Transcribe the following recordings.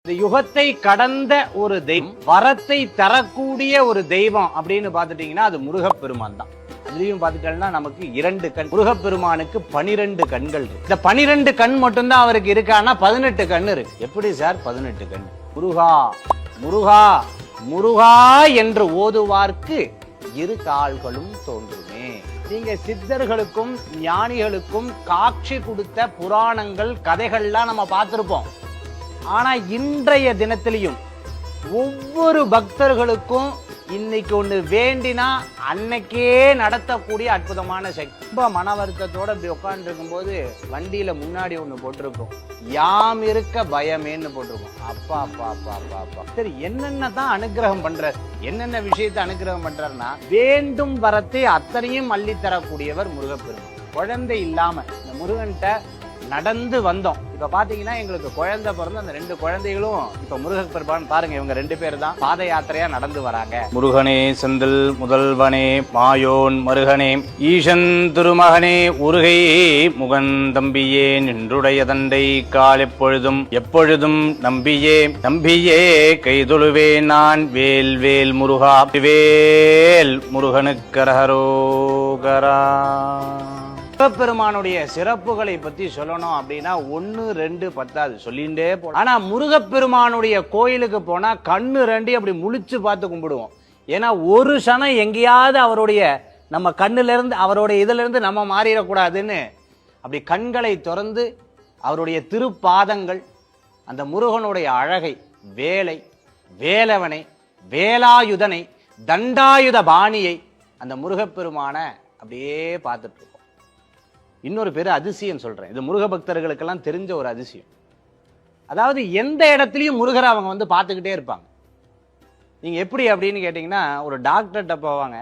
இந்த யுகத்தை கடந்த ஒரு தெய்வம், வரத்தை தரக்கூடிய ஒரு தெய்வம் அப்படின்னு பாத்துட்டீங்கன்னா அது முருகப்பெருமான் தான். அதுலயும் பாத்துட்டோம்னா நமக்கு 2 கண். முருகப்பெருமானுக்கு 12 கண்கள் இருக்கு. இந்த 12 கண் மட்டும்தான் அவருக்கு இருக்கான்னா 18 கண் இருக்கு. எப்படி சார் 18 கண்? முருகா முருகா முருகா என்று ஓதுவார்க்கு 2 கால்களும் தோன்றுமே. நீங்க சித்தர்களுக்கும் ஞானிகளுக்கும் காட்சி கொடுத்த புராணங்கள் கதைகள்லாம் நம்ம பார்த்திருப்போம். ஆனா இன்றைய தினத்திலையும் ஒவ்வொரு பக்தர்களுக்கும் இன்னைக்கு ஒண்ணு வேண்டினா அன்னைக்கே நடத்தக்கூடிய அற்புதமான சக்தி. ரொம்ப மன வருத்தத்தோட இப்படி உட்கார்ந்து இருக்கும் போது வண்டியில முன்னாடி ஒண்ணு போட்டிருக்கோம், யாம் இருக்க பயமேன்னு போட்டிருக்கோம். அப்பா அப்பா அப்பா அப்பா அப்பா சரி, என்னென்ன தான் அனுகிரகம் பண்ற, என்னென்ன விஷயத்தை அனுகிரகம் பண்றாருன்னா வேண்டும் வரத்தை அத்தனையும் அள்ளி தரக்கூடியவர் முருகப்பெருமான். குழந்தை இல்லாம இந்த முருகன்கிட்ட நடந்து வந்தோம். இப்ப பாத்தீங்கன்னா எங்களுக்கு குழந்தை பிறந்து அந்த 2 குழந்தைகளும் இப்ப முருகப்பெருமான் பாருங்க, இவங்க 2 பேர் தான் பாத யாத்திரையா நடந்து வராங்க. முருகனே செந்தில் முதல்வனே மாயோன் மருகனே ஈசன் திருமகனே உருகை முகன் தம்பியே நின்றுடைய தண்டை கால் எப்பொழுதும் எப்பொழுதும் நம்பியே நம்பியே கைதொழுவே நான் வேல் வேல் முருகா வேல் முருகனுக்கரகரோகரா. முருகப்பெருமானுடைய சிறப்புகளை பத்தி சொல்லணும் அப்படின்னா 1 2 பத்தாது, சொல்லிண்டே போனோம். ஆனா முருகப்பெருமானுடைய கோயிலுக்கு போனா கண்ணு 2 அப்படி முழிச்சு பார்த்து கும்பிடுவோம். ஏன்னா ஒரு சனம் எங்கேயாவது அவருடைய நம்ம கண்ணுல இருந்து அவருடைய இதுல இருந்து நம்ம மாறிடக்கூடாதுன்னு அப்படி கண்களை திறந்து அவருடைய திருப்பாதங்கள், அந்த முருகனுடைய அழகை, வேலை வேலவனை வேலாயுதனை தண்டாயுத பாணியை அந்த முருகப்பெருமான அப்படியே பார்த்துட்டு இருக்கோம். இன்னொரு பேர் அதிசயம் சொல்றேன், இது முருக பக்தர்களுக்கெல்லாம் தெரிஞ்ச ஒரு அதிசயம். அதாவது எந்த இடத்துலயும் முருகரை அவங்க வந்து பார்த்துக்கிட்டே இருப்பாங்க. நீங்க எப்படி அப்படின்னு கேட்டீங்கன்னா, ஒரு டாக்டர்கிட்ட போவாங்க,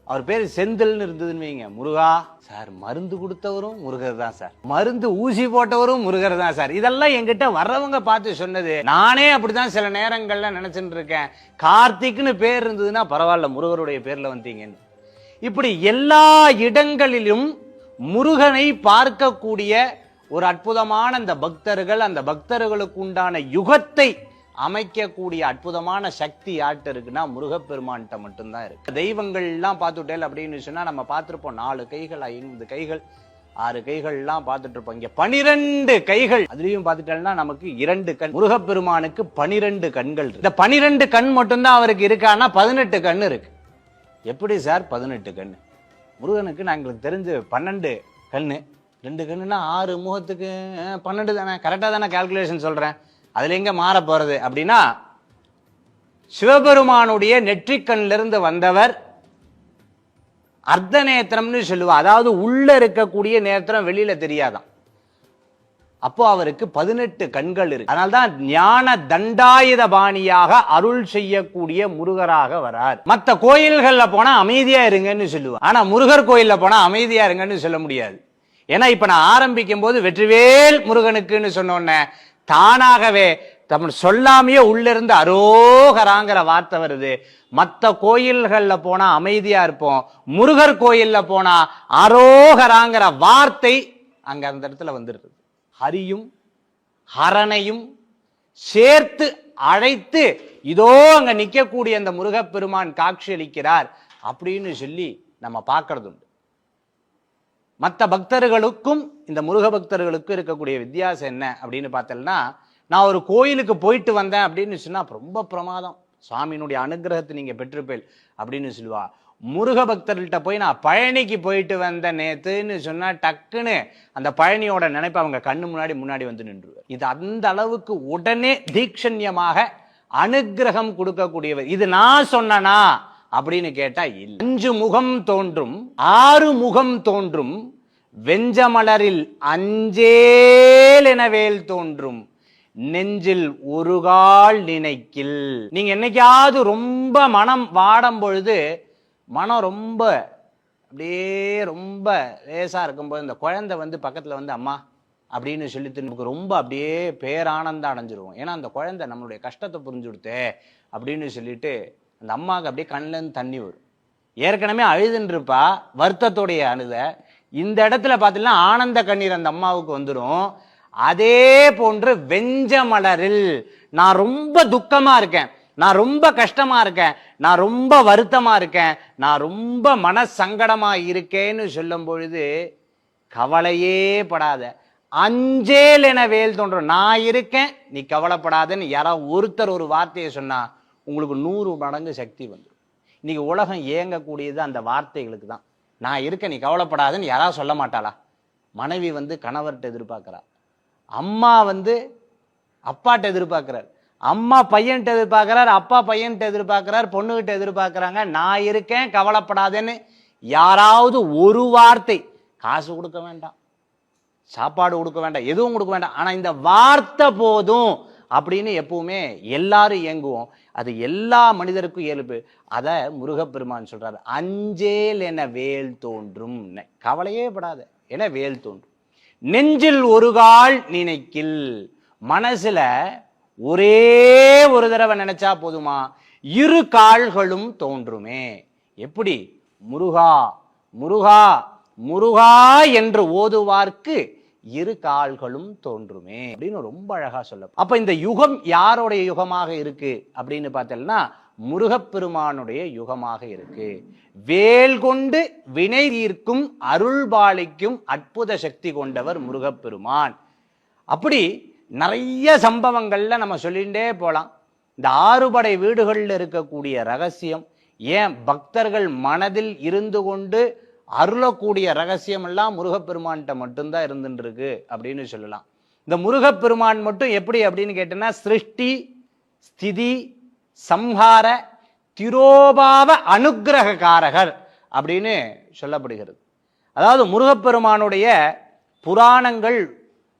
அவர் பேர் செந்தில்னு இருந்ததுன்னு வைங்க, முருகா சார் மருந்து கொடுத்தவரும் முருகர் தான் சார், மருந்து ஊசி போட்டவரும் முருகர் தான் சார். இதெல்லாம் என்கிட்ட வர்றவங்க பார்த்து சொன்னது. நானே அப்படிதான் சில நேரங்கள்ல நினைச்சுட்டு இருக்கேன், கார்த்திக்னு பேர் இருந்ததுன்னா பரவாயில்ல முருகருடைய பேர்ல வந்தீங்கன்னு. இப்படி எல்லா இடங்களிலும் முருகனை பார்க்கக்கூடிய ஒரு அற்புதமான அந்த பக்தர்கள், அந்த பக்தர்களுக்கு உண்டான யுகத்தை அமைக்கக்கூடிய அற்புதமான சக்தி யார்கிட்ட இருக்குன்னா முருகப்பெருமான்கிட்ட மட்டும்தான் இருக்கு. தெய்வங்கள் எல்லாம் பார்த்துட்டேன் அப்படின்னு சொன்னா நம்ம பார்த்திருப்போம், 4 கைகள் 5 கைகள் 6 கைகள் எல்லாம் பார்த்துட்டு இருப்போம். இங்க 12 கைகள். அதுலயும் பார்த்துட்டேன்னா நமக்கு 2 கண். முருகப்பெருமானுக்கு 12 கண்கள் இருக்கு. இந்த 12 கண் மட்டும்தான் அவருக்கு இருக்கான்னா 18 கண் இருக்கு. எப்படி சார் 18 கண்? முருகனுக்கு நாங்களுக்கு தெரிஞ்சு 12 கண்ணு, 2 கண்ணுன்னா 6 முகத்துக்கு 12 தானே, கரெக்டா தானே கால்குலேஷன் சொல்றேன். அதுல எங்க மாற போறது அப்படின்னா, சிவபெருமானுடைய நெற்றிக்கண்ணில இருந்து வந்தவர் அர்த்த நேத்திரம்னு சொல்லுவா. அதாவது உள்ள இருக்கக்கூடிய நேத்திரம் வெளியில தெரியாதான். அப்போ அவருக்கு 18 கண்கள் இருக்கு. அதனால்தான் ஞான தண்டாயுத பாணியாக அருள் செய்யக்கூடிய முருகராக வரார். மற்ற கோயில்கள்ல போனா அமைதியா இருங்கன்னு சொல்லுவார், ஆனா முருகர் கோயில்ல போனா அமைதியா இருங்கன்னு சொல்ல முடியாது. ஏன்னா இப்ப நான் ஆரம்பிக்கும் போது வெற்றிவேல் முருகனுக்குன்னு சொன்னோன்ன தானாகவே தமிழ் சொல்லாமையே உள்ள இருந்து அரோகராங்கிற வார்த்தை வருது. மற்ற கோயில்கள்ல போனா அமைதியா இருப்போம், முருகர் கோயில்ல போனா அரோகராங்கிற வார்த்தை அங்க அந்த இடத்துல வந்துருது. ஹரியும் ஹரனையும் சேர்த்து அழைத்து இதோ அங்க நிக்கக்கூடிய அந்த முருகப்பெருமான் காட்சி அளிக்கிறார் அப்படின்னு சொல்லி நம்ம பார்க்கறது உண்டு. மற்ற பக்தர்களுக்கும் இந்த முருக பக்தர்களுக்கும் இருக்கக்கூடிய வித்தியாசம் என்ன அப்படின்னு பார்த்தோம்னா, நான் ஒரு கோயிலுக்கு போயிட்டு வந்தேன் அப்படின்னு சொன்னா ரொம்ப பிரமாதம், சுவாமியினுடைய அனுகிரகத்தை நீங்க பெற்றுப்பேல் அப்படின்னு சொல்லுவா. முருக பக்தர்கள்ட்ட போய் நான் பழனிக்கு போயிட்டு வந்த நேத்துன்னு சொன்னா டக்குன்னு அந்த பழனியோட நினைப்பு அவங்க கண்ணு முன்னாடி வந்து நின்றுவார். இது அந்த அளவுக்கு உடனே தீட்சண்யமாக அனுகிரகம் கொடுக்கக்கூடியவர். இது நான் சொன்னனா அப்படின்னு கேட்டா இல்ல. 5 முகம் தோன்றும் 6 முகம் தோன்றும் வெஞ்சமலரில் அஞ்சேல் எனவேல் தோன்றும் நெஞ்சில் ஒரு கால் நினைக்கில். நீங்க என்னைக்காவது ரொம்ப மனம் வாடும் பொழுது, மனம் ரொம்ப அப்படியே ரொம்ப லேசா இருக்கும்போது இந்த குழந்தை வந்து பக்கத்துல வந்து அம்மா அப்படின்னு சொல்லிட்டு நமக்கு ரொம்ப அப்படியே பேரானந்தம் அடைஞ்சிருவோம். ஏன்னா அந்த குழந்தை நம்மளுடைய கஷ்டத்தை புரிஞ்சு கொடுத்தே அப்படின்னு சொல்லிட்டு அந்த அம்மாவுக்கு அப்படியே கண்ணுல இருந்து தண்ணி வரும். ஏற்கனவே அழுதுன்னு இருப்பா, வருத்தத்தோடைய அழுத. இந்த இடத்துல பார்த்தீங்கன்னா ஆனந்த கண்ணீர் அந்த அம்மாவுக்கு வந்துடும். அதே போன்று வெஞ்ச மலரில் நான் ரொம்ப துக்கமா இருக்கேன், நான் ரொம்ப கஷ்டமா இருக்கேன், நான் ரொம்ப வருத்தமா இருக்கேன், நான் ரொம்ப மனசங்கடமா இருக்கேன்னு சொல்லும் பொழுது கவலையே படாத, அஞ்சேல் என வேல் தோன்றும். நான் இருக்கேன், நீ கவலைப்படாதன்னு யாராவது ஒருத்தர் ஒரு வார்த்தையை சொன்னா உங்களுக்கு 100 மடங்கு சக்தி வந்துடும். இன்னைக்கு உலகம் ஏங்கக்கூடியது அந்த வார்த்தைகளுக்கு தான். நான் இருக்கேன், நீ கவலைப்படாதன்னு யாராவது சொல்ல மாட்டாளா? மனைவி கணவர்கிட்ட எதிர்பார்க்கிறா, அம்மா அப்பாட்ட எதிர்பார்க்கிறார், அம்மா பையன்கிட்ட எதிர்பார்க்கிறார், அப்பா பையன்கிட்ட எதிர்பார்க்கிறார், பொண்ணுகிட்ட எதிர்பார்க்கிறாங்க. நான் இருக்கேன் கவலைப்படாதேன்னு யாராவது ஒரு வார்த்தை, காசு கொடுக்க வேண்டாம், சாப்பாடு கொடுக்க வேண்டாம், எதுவும் கொடுக்க வேண்டாம், ஆனா இந்த வார்த்தை போதும் அப்படின்னு எப்பவுமே எல்லாரும் இயங்குவோம். அது எல்லா மனிதருக்கும் இயல்பு. அத முருகப்பெருமான் சொல்றாரு, அஞ்சேல் என வேல் தோன்றும். கவலையே படாத என வேல் தோன்றும். நெஞ்சில் ஒரு கால் நினைக்கில், மனசுல ஒரே ஒரு தடவை நினைச்சா போதுமா, இரு கால்களும் தோன்றுமே. எப்படி? முருகா முருகா முருகா என்று ஓதுவார்க்கு இரு கால்களும் தோன்றுமே அப்படின்னு ரொம்ப அழகா சொல்ல. அப்ப இந்த யுகம் யாருடைய யுகமாக இருக்கு அப்படின்னு பார்த்தோம்னா முருகப்பெருமானுடைய யுகமாக இருக்கு. வேல் கொண்டு வினை தீர்க்கும் அருள்பாலிக்கும் அற்புத சக்தி கொண்டவர் முருகப்பெருமான். அப்படி நிறைய சம்பவங்கள்ல நம்ம சொல்லிட்டே போலாம். இந்த 6 படை வீடுகளில் இருக்கக்கூடிய ரகசியம், ஏன் பக்தர்கள் மனதில் இருந்து கொண்டு அருளக்கூடிய ரகசியம் எல்லாம் முருகப்பெருமான்கிட்ட மட்டும்தான் இருந்துட்டு இருக்கு அப்படின்னு சொல்லலாம். இந்த முருகப்பெருமான் மட்டும் எப்படி அப்படின்னு கேட்டேன்னா, சிருஷ்டி ஸ்திதி சம்ஹார திரோபாவ அனுக்கிரகக்காரகர் அப்படின்னு சொல்லப்படுகிறது. அதாவது முருகப்பெருமானுடைய புராணங்கள்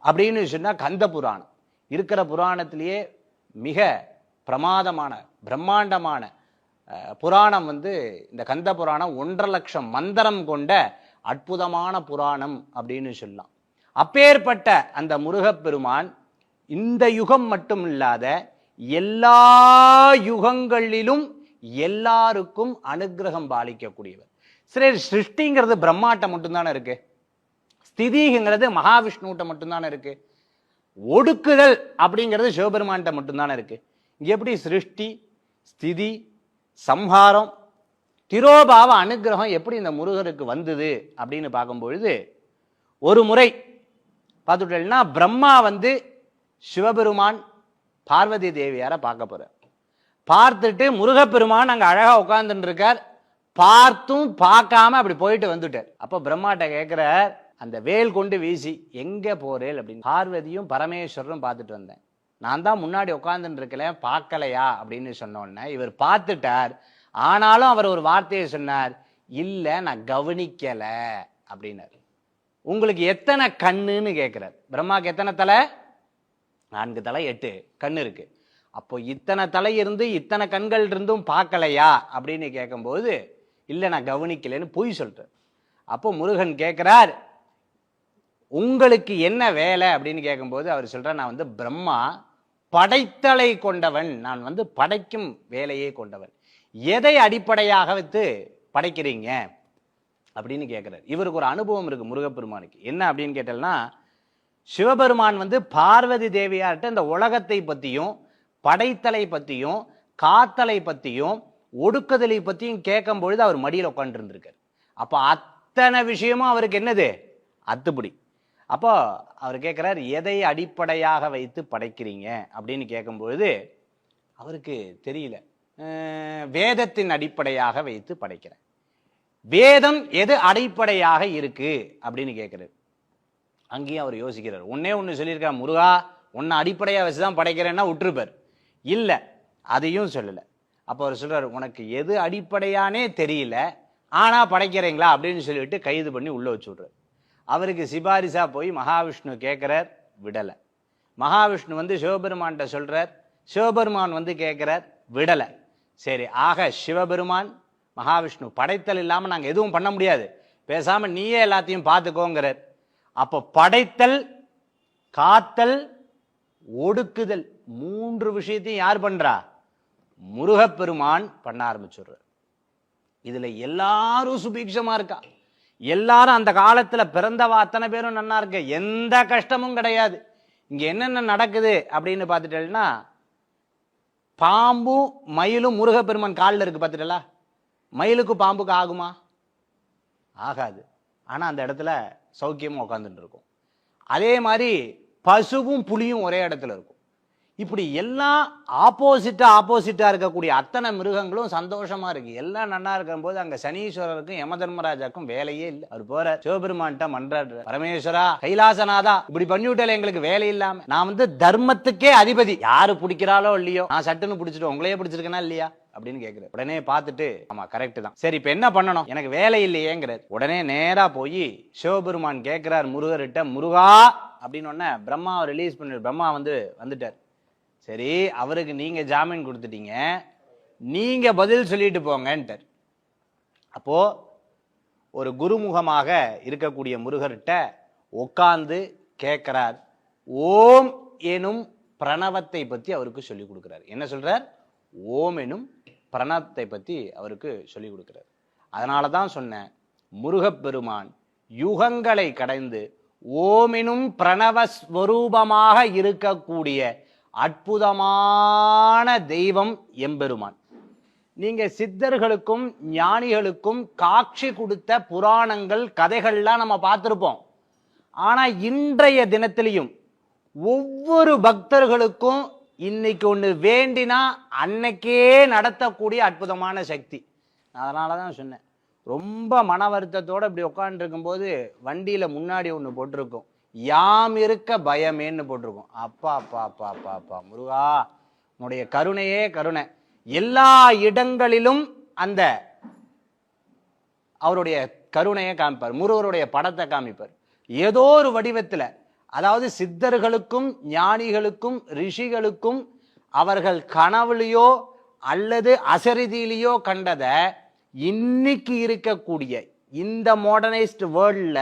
அப்படின்னு சொன்னா கந்த புராணம் இருக்கிற புராணத்திலேயே மிக பிரமாதமான பிரம்மாண்டமான புராணம் இந்த கந்த புராணம். 1.5 லட்சம் மந்திரம் கொண்ட அற்புதமான புராணம் அப்படின்னு சொல்லலாம். அப்பேற்பட்ட அந்த முருகப்பெருமான் இந்த யுகம் மட்டும் இல்லாத எல்லா யுகங்களிலும் எல்லாருக்கும் அனுகிரகம் பாலிக்கக்கூடியவர். சரி, சிருஷ்டிங்கிறது பிரம்மாட்ட மட்டும்தானே இருக்கு, ஸ்திதிங்கிறது மகாவிஷ்ணுகிட்ட மட்டும்தானே இருக்கு, ஒடுக்குதல் அப்படிங்கிறது சிவபெருமான்கிட்ட மட்டும்தானே இருக்கு. இங்க எப்படி சிருஷ்டி ஸ்திதி சம்ஹாரம் திரோபாவ அனுகிரகம் எப்படி இந்த முருகருக்கு வந்தது அப்படின்னு பார்க்கும்பொழுது, ஒரு முறை பார்த்துட்டேன்னா பிரம்மா சிவபெருமான் பார்வதி தேவியார பார்க்க போற. பார்த்துட்டு முருகப்பெருமான் அங்க அழகா உட்கார்ந்துட்டு இருக்கார். பார்த்தும் பார்க்காம அப்படி போயிட்டு வந்துட்டார். அப்ப பிரம்மாட்ட கேட்கிறார், அந்த வேல் கொண்டு வீசி எங்க போறேல் அப்படின்னு. பார்வதியும் பரமேஸ்வரரும் பார்த்துட்டு வந்தேன், நான் தான் முன்னாடி உட்கார்ந்துட்டு இருக்கல, பார்க்கலையா அப்படின்னு சொன்னோன்னே இவர் பார்த்துட்டார். ஆனாலும் அவர் ஒரு வார்த்தையை சொன்னார், இல்ல நான் கவனிக்கல அப்படின்னாரு. உங்களுக்கு எத்தனை கண்ணுன்னு கேட்கிறார். பிரம்மாக்கு எத்தனை தலை? 4 தலை 8 கண்ணு இருக்கு. அப்போ இத்தனை தலை இருந்து இத்தனை கண்கள் இருந்தும் பார்க்கலையா அப்படின்னு கேட்கும்போது, இல்ல நான் கவனிக்கலன்னு பொய் சொல்றார். அப்போ முருகன் கேட்கிறார், உங்களுக்கு என்ன வேலை அப்படின்னு கேட்கும்போது அவர் சொல்றார், நான் பிரம்மா படைத்தலை கொண்டவன், நான் படைக்கும் வேலையே கொண்டவன், எதை அடிப்படையாக வைத்து படைக்கிறீங்க அப்படின்னு கேட்கிறார். இவருக்கு ஒரு அனுபவம் இருக்கு முருகப்பெருமானுக்கு. என்ன அப்படின்னு கேட்டோம்னா, சிவபெருமான் பார்வதி தேவியார்ட்ட இந்த உலகத்தை பத்தியும் படைத்தலை பத்தியும் காத்தலை பத்தியும் ஒடுக்குதலை பத்தியும் கேட்கும் பொழுது அவர் மடியில் உட்காந்து இருந்திருக்கார். அப்ப அத்தனை விஷயமும் அவருக்கு என்னது? அத்துப்படி. அப்போ அவர் கேட்கிறார், எதை அடிப்படையாக வைத்து படைக்கிறீங்க அப்படின்னு கேட்கும்பொழுது அவருக்கு தெரியல. வேதத்தின் அடிப்படையாக வைத்து படைக்கிறேன். வேதம் எது அடிப்படையாக இருக்கு அப்படின்னு கேட்கிறார். அங்கேயும் அவர் யோசிக்கிறார். ஒண்ணு சொல்லியிருக்கார், முருகா உன்னை அடிப்படையா வச்சுதான் படைக்கிறேன்னா விட்டுருப்பார். இல்ல, அதையும் சொல்லல. அப்போ அவர் சொல்றாரு, உனக்கு எது அடிப்படையானே தெரியல, ஆனா படைக்கிறீங்களா அப்படின்னு சொல்லிட்டு கைது பண்ணி உள்ள வச்சு விடுறாரு. அவருக்கு சிபாரிசா போய் மகாவிஷ்ணு கேட்கிறார், விடல. மகாவிஷ்ணு சிவபெருமான்கிட்ட சொல்றார், சிவபெருமான் கேட்கிறார், விடல. சரி, ஆக சிவபெருமான் மகாவிஷ்ணு படைத்தல் இல்லாம நாங்க எதுவும் பண்ண முடியாது, பேசாம நீயே எல்லாத்தையும் பார்த்துக்கோங்கிறார். அப்போ படைத்தல் காத்தல் ஒடுக்குதல் 3 விஷயத்தையும் யார் பண்றா? முருகப்பெருமான் பண்ண ஆரம்பிச்சுடுறார். இதுல எல்லாரும் சுபீட்சமா இருக்கா, எல்லாரும் அந்த காலத்துல பிறந்தவா அத்தனை பேரும் நன்னா இருக்க, எந்த கஷ்டமும் கிடையாது. இங்க என்னென்ன நடக்குது அப்படின்னு பார்த்துட்டேன்னா, பாம்பும் மயிலும் முருகப்பெருமான் காலில் இருக்கு பார்த்துட்டல, மயிலுக்கு பாம்புக்கு ஆகுமா? ஆகாது. ஆனா அந்த இடத்துல சௌக்கியமா உட்காந்துட்டு இருக்கும். அதே மாதிரி பசுவும் புலியும் ஒரே இடத்துல இருக்கும். இப்படி எல்லாம் ஆப்போசிட்டா இருக்கக்கூடிய அத்தனை மிருகங்களும் சந்தோஷமா இருக்கு. எல்லாம் நல்லா இருக்கும் போது அங்க சனீஸ்வரருக்கும் யமதர்மராஜாக்கும் வேலையே இல்லை. அவர் போற சிவபெருமான்ட்ட மன்றாடுற, பரமேஸ்வரா கைலாசநாதா இப்படி பண்ணிவிட்டல, எங்களுக்கு வேலை இல்லாம, நான் வந்து தர்மத்துக்கே அதிபதி, யாரு பிடிக்கிறாளோ இல்லையோ நான் சட்டுன்னு பிடிச்சிட்டு உங்களையே பிடிச்சிருக்கேனா இல்லையா அப்படின்னு கேட்கிற. உடனே பார்த்துட்டு ஆமா கரெக்ட் தான், சரி இப்ப என்ன பண்ணணும், எனக்கு வேலை இல்லையேங்கிற. உடனே நேரா போய் சிவபெருமான் கேட்கிறார் முருகர்கிட்ட, முருகா அப்படின்னு. உடனே பிரம்மாவை ரிலீஸ் பண்ணி பிரம்மா வந்துட்டார். சரி அவருக்கு நீங்க ஜாமீன் கொடுத்துட்டீங்க, நீங்க பதில் சொல்லிட்டு போங்கன்ட்டார். அப்போ ஒரு குருமுகமாக இருக்கக்கூடிய முருகர்கிட்ட உட்கார்ந்து கேட்கிறார். ஓம் எனும் பிரணவத்தை பத்தி அவருக்கு சொல்லி கொடுக்கிறார். என்ன சொல்றார்? ஓம் எனும் பிரணவத்தை பத்தி அவருக்கு சொல்லி கொடுக்கிறார். அதனாலதான் சொன்னேன், முருகப்பெருமான் யுகங்களை கடந்து ஓமெனும் பிரணவ ஸ்வரூபமாக இருக்கக்கூடிய அற்புதமான தெய்வம் எம்பெருமான். நீங்க சித்தர்களுக்கும் ஞானிகளுக்கும் காட்சி கொடுத்த புராணங்கள் கதைகள்லாம் நம்ம பார்த்திருப்போம். ஆனா இன்றைய தினத்திலையும் ஒவ்வொரு பக்தர்களுக்கும் இன்னைக்கு ஒண்ணு வேண்டினா அன்னைக்கே நடத்தக்கூடிய அற்புதமான சக்தி. அதனாலதான் சொன்னேன், ரொம்ப மன வருத்தத்தோட இப்படி உட்கார்ந்து இருக்கும் போது வண்டியில முன்னாடி ஒண்ணு போட்டிருக்கும், யாம் இருக்க பயமேன்னு போட்டிருக்கும். அப்பா அப்பா அப்பா அப்பா அப்பா முருகா, உன்னுடைய கருணையே கருணை. எல்லா இடங்களிலும் அந்த அவருடைய கருணையை காமிப்பார், முருகருடைய படத்தை காமிப்பார் ஏதோ ஒரு வடிவத்துல. அதாவது சித்தர்களுக்கும் ஞானிகளுக்கும் ரிஷிகளுக்கும் அவர்கள் கனவுலையோ அல்லது அசரிதியிலையோ கண்டத இன்னைக்கு இருக்கக்கூடிய இந்த மாடர்னைஸ்ட் வேர்ல்ட்ல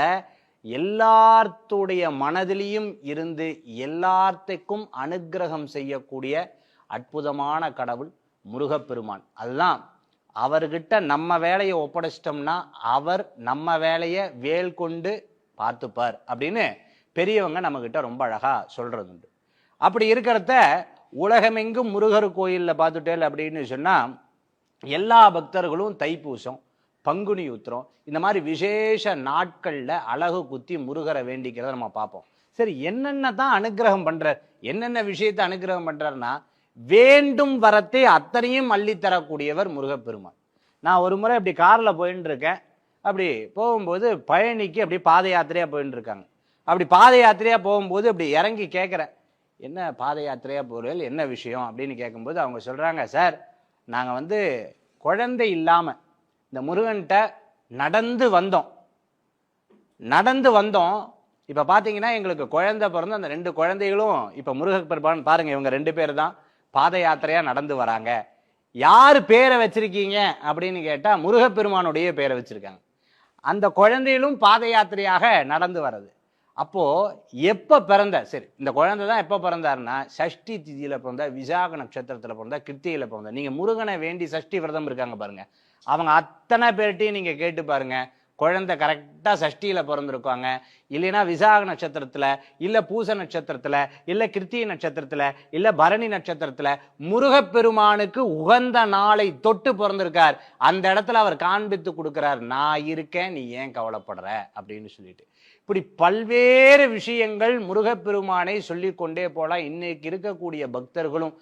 எல்லாத்துடைய மனதிலையும் இருந்து எல்லாத்துக்கும் அனுக்கிரகம் செய்யக்கூடிய அற்புதமான கடவுள் முருகப்பெருமான். அதுதான் அவர்கிட்ட நம்ம வேலையை ஒப்படைச்சிட்டோம்னா அவர் நம்ம வேலையை வேல் கொண்டு பார்த்துப்பார் அப்படின்னு பெரியவங்க நம்ம கிட்ட ரொம்ப அழகா சொல்றது உண்டு. அப்படி இருக்கிறத உலகமெங்கும் முருகர் கோயில்ல பார்த்துட்டேல் அப்படின்னு சொன்னா எல்லா பக்தர்களும் தைப்பூசம், பங்குனி உத்திரம், இந்த மாதிரி விசேஷ நாட்கள்ல அழகு குத்தி முருகரை வேண்டிக்கிறத நம்ம பார்ப்போம். சரி, என்னென்ன தான் அனுகிரகம் பண்றார், என்னென்ன விஷயத்தை அனுகிரகம் பண்றாருன்னா வேண்டும் வரத்தை அத்தனையும் அள்ளித்தரக்கூடியவர் முருகப்பெருமான். நான் ஒரு முறை இப்படி கார்ல போயின்னு இருக்கேன், அப்படி போகும்போது பழனிக்கு அப்படி பாத யாத்திரையா போயின்னு இருக்காங்க. அப்படி பாத யாத்திரையா போகும்போது அப்படி இறங்கி கேட்குறேன், என்ன பாத யாத்திரையா போகிறீர்கள், என்ன விஷயம் அப்படின்னு கேட்கும்போது அவங்க சொல்றாங்க, சார் நாங்கள் குழந்தை இல்லாம இந்த முருகன்கிட்ட நடந்து வந்தோம். இப்ப பாத்தீங்கன்னா எங்களுக்கு குழந்தை பிறந்து அந்த 2 குழந்தைகளும் இப்ப முருகப்பெருமான் பாருங்க, இவங்க 2 பேர் தான் பாத யாத்திரையா நடந்து வராங்க. யாரு பேரை வச்சிருக்கீங்க அப்படின்னு கேட்டா முருகப்பெருமானுடைய பேரை வச்சிருக்காங்க. அந்த குழந்தைகளும் பாத யாத்திரையாக நடந்து வர்றது. அப்போ எப்ப பிறந்த, சரி இந்த குழந்தை தான் எப்ப பிறந்தாருன்னா சஷ்டி திதியில பிறந்த, விசாக நட்சத்திரத்துல பிறந்த, கிருத்தியில பிறந்த. நீங்க முருகனை வேண்டி சஷ்டி விரதம் இருக்காங்க பாருங்க, அவங்க அத்தனை பேர்ட்டையும் நீங்க கேட்டு பாருங்க, குழந்தை கரெக்டா சஷ்டியில பிறந்திருக்காங்க. இல்லைன்னா விசாக நட்சத்திரத்துல, இல்ல பூச நட்சத்திரத்துல, இல்ல கிருத்திகை நட்சத்திரத்துல, இல்ல பரணி நட்சத்திரத்துல முருகப்பெருமானுக்கு உகந்த நாளை தொட்டு பிறந்திருக்கார். அந்த இடத்துல அவர் காண்பித்து கொடுக்கிறார், நான் இருக்கேன், நீ ஏன் கவலைப்படுற அப்படின்னு சொல்லிட்டு. இப்படி பல்வேறு விஷயங்கள் முருகப்பெருமானை சொல்லிக்கொண்டே போலாம். இன்னைக்கு இருக்கக்கூடிய பக்தர்களும்,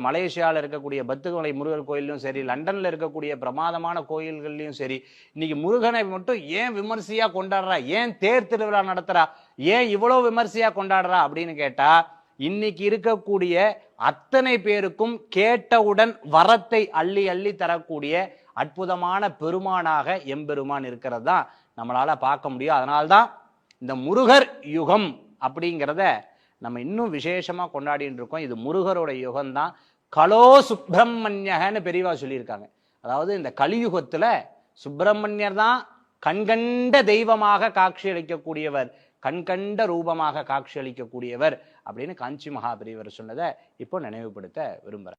மலேசியாவில் இருக்கக்கூடிய பத்துமலை முருகர் கோயிலும் சரி, லண்டன்ல இருக்கக்கூடிய பிரமாதமான கோயில்கள்லையும் சரி, இன்னைக்கு முருகனை மட்டும் ஏன் விமர்சையா கொண்டாடுறா, ஏன் தேர் திருவிழா நடத்துறா, ஏன் இவ்வளவு விமர்சையா கொண்டாடுறா அப்படின்னு கேட்டா, இன்னைக்கு இருக்கக்கூடிய அத்தனை பேருக்கும் கேட்டவுடன் வரத்தை அள்ளி அள்ளி தரக்கூடிய அற்புதமான பெருமானாக எம்பெருமான் இருக்கிறது தான் நம்மளால பார்க்க முடியும். அதனால்தான் இந்த முருகர் யுகம் அப்படிங்கிறத நம்ம இன்னும் விசேஷமா கொண்டாடிட்டு இருக்கோம். இது முருகரோட யுகம் தான். கலோ சுப்பிரமணியன்னு பெரியவா சொல்லியிருக்காங்க. அதாவது இந்த கலியுகத்துல சுப்பிரமணியர் தான் கண்கண்ட தெய்வமாக காட்சி அளிக்கக்கூடியவர், கண்கண்ட ரூபமாக காட்சி அளிக்கக்கூடியவர் அப்படின்னு காஞ்சி மகா பெரியவர் சொன்னதை இப்போ நினைவுபடுத்த விரும்புகிறேன்.